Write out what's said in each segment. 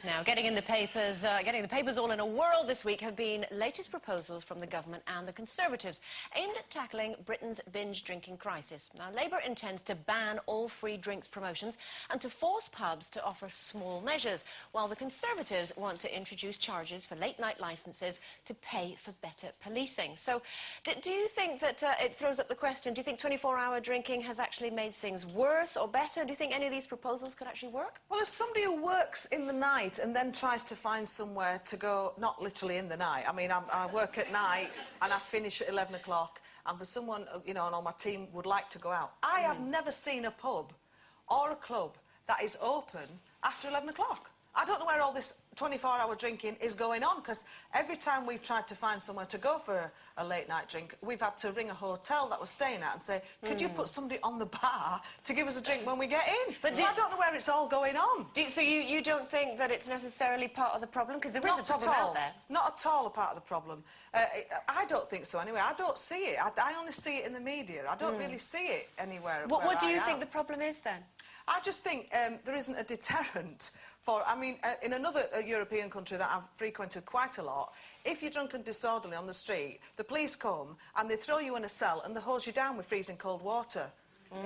Now, getting the papers all in a whirl this week have been latest proposals from the government and the Conservatives aimed at tackling Britain's binge drinking crisis. Now, Labour intends to ban all free drinks promotions and to force pubs to offer small measures, while the Conservatives want to introduce charges for late-night licences to pay for better policing. So, do you think that it throws up the question, do you think 24-hour drinking has actually made things worse or better? Do you think any of these proposals could actually work? Well, as somebody who works in the night and then tries to find somewhere to go, not literally in the night, I mean, I work at night and I finish at 11 o'clock, and for someone, you know, and on my team would like to go out, I have never seen a pub or a club that is open after 11 o'clock. I don't know where all this 24-hour drinking is going on, because every time we've tried to find somewhere to go for a late-night drink, we've had to ring a hotel that we're staying at and say, could you put somebody on the bar to give us a drink when we get in? But so I don't know where it's all going on. So you don't think that it's necessarily part of the problem? Because there is a problem out there. Not at all a part of the problem. I don't think so, anyway. I don't see it. I only see it in the media. I don't really see it anywhere. What do you think the problem is, then? I just think there isn't a deterrent for... I mean, in another European country that I've frequented quite a lot, if you're drunk and disorderly on the street, the police come and they throw you in a cell and they hose you down with freezing cold water.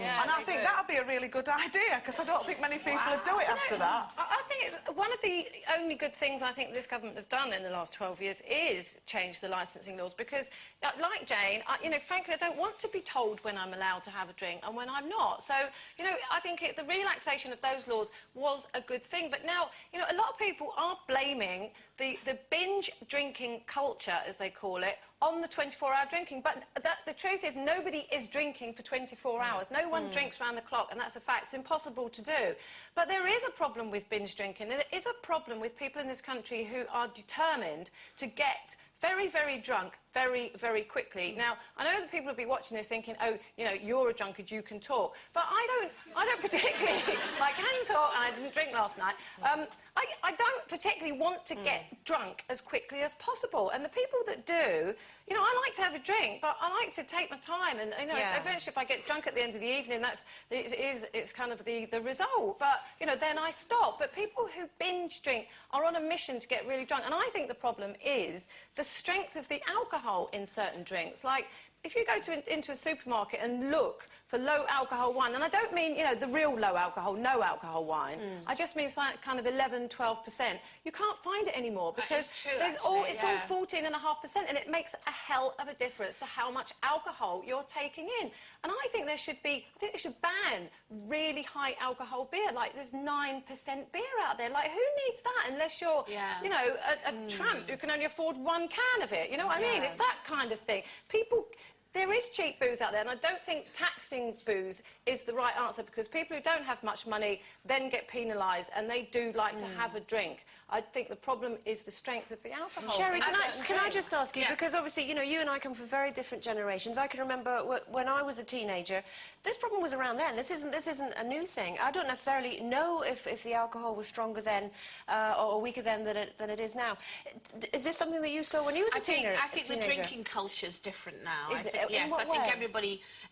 Yeah, and I think that would be a really good idea, because I don't think many people would do it after that. I think it's one of the only good things I think this government have done in the last 12 years is change the licensing laws, because, like Jane, you know, frankly, I don't want to be told when I'm allowed to have a drink and when I'm not. So, you know, I think the relaxation of those laws was a good thing. But now, you know, a lot of people are blaming the binge drinking culture, as they call it, on the 24-hour drinking. But the truth is, nobody is drinking for 24 hours. No one drinks round the clock, and that's a fact. It's impossible to do. But there is a problem with binge drinking. There is a problem with people in this country who are determined to get very, very drunk very, very quickly. Now, I know that people will be watching this thinking, oh, you know, you're a drunkard, you can talk. But I don't particularly... I can talk, and I didn't drink last night. I don't particularly want to get drunk as quickly as possible. And the people that do, you know, I like to have a drink, but I like to take my time. And, you know, eventually, if I get drunk at the end of the evening, it's kind of the result. But, you know, then I stop. But people who binge drink are on a mission to get really drunk. And I think the problem is the strength of the alcohol in certain drinks. Like, if you go into a supermarket and look for low-alcohol wine, and I don't mean, you know, the real low-alcohol, no-alcohol wine, I just mean like kind of 11, 12%, you can't find it anymore, because it's all 14.5%, and it makes a hell of a difference to how much alcohol you're taking in. And I think they should ban really high alcohol beer. Like, there's 9% beer out there. Like, who needs that unless you're, you know, a tramp who can only afford one can of it? You know what I mean? It's that kind of thing. There is cheap booze out there, and I don't think taxing booze is the right answer, because people who don't have much money then get penalised, and they do like to have a drink. I think the problem is the strength of the alcohol. Sherry, can I just ask you, because obviously, you know, you and I come from very different generations. I can remember when I was a teenager, this problem was around then. This isn't a new thing. I don't necessarily know if the alcohol was stronger then or weaker then than it is now. Is this something that you saw when you was a teenager? I think the drinking culture is different now. Is it? Yes, I think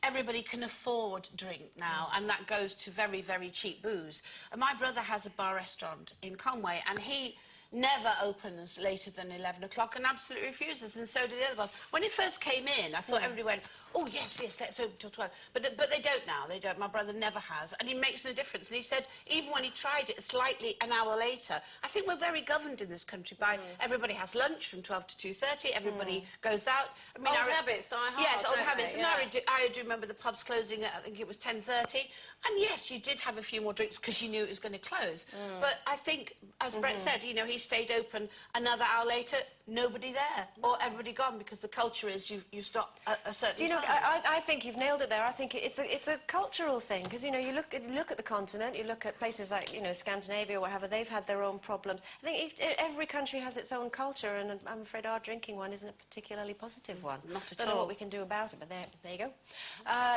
everybody can afford drink now, and that goes to very, very cheap booze. My brother has a bar restaurant in Conway, and he never opens later than 11 o'clock and absolutely refuses, and so do the other ones. When it first came in, I thought everybody went, oh, yes, let's open till 12. But they don't now, they don't. My brother never has, and it makes no difference. And he said, even when he tried it slightly an hour later, I think we're very governed in this country by everybody has lunch from 12 to 2:30, everybody goes out. I mean, old habits die hard. Yes, old habits. They? And I do remember the pubs closing at, I think it was 10:30, and yes, you did have a few more drinks because you knew it was going to close. But I think, as Brett said, you know, he stayed open another hour later, nobody there, or everybody gone, because the culture is you stop at a certain time. Do you know, I think you've nailed it there. I think it's a cultural thing, because, you know, you look at the continent, you look at places like, you know, Scandinavia or whatever, they've had their own problems. I think every country has its own culture, and I'm afraid our drinking one isn't a particularly positive one. Not at all. Don't know what we can do about it, but there you go.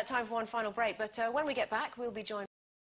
Time for one final break, but when we get back, we'll be joined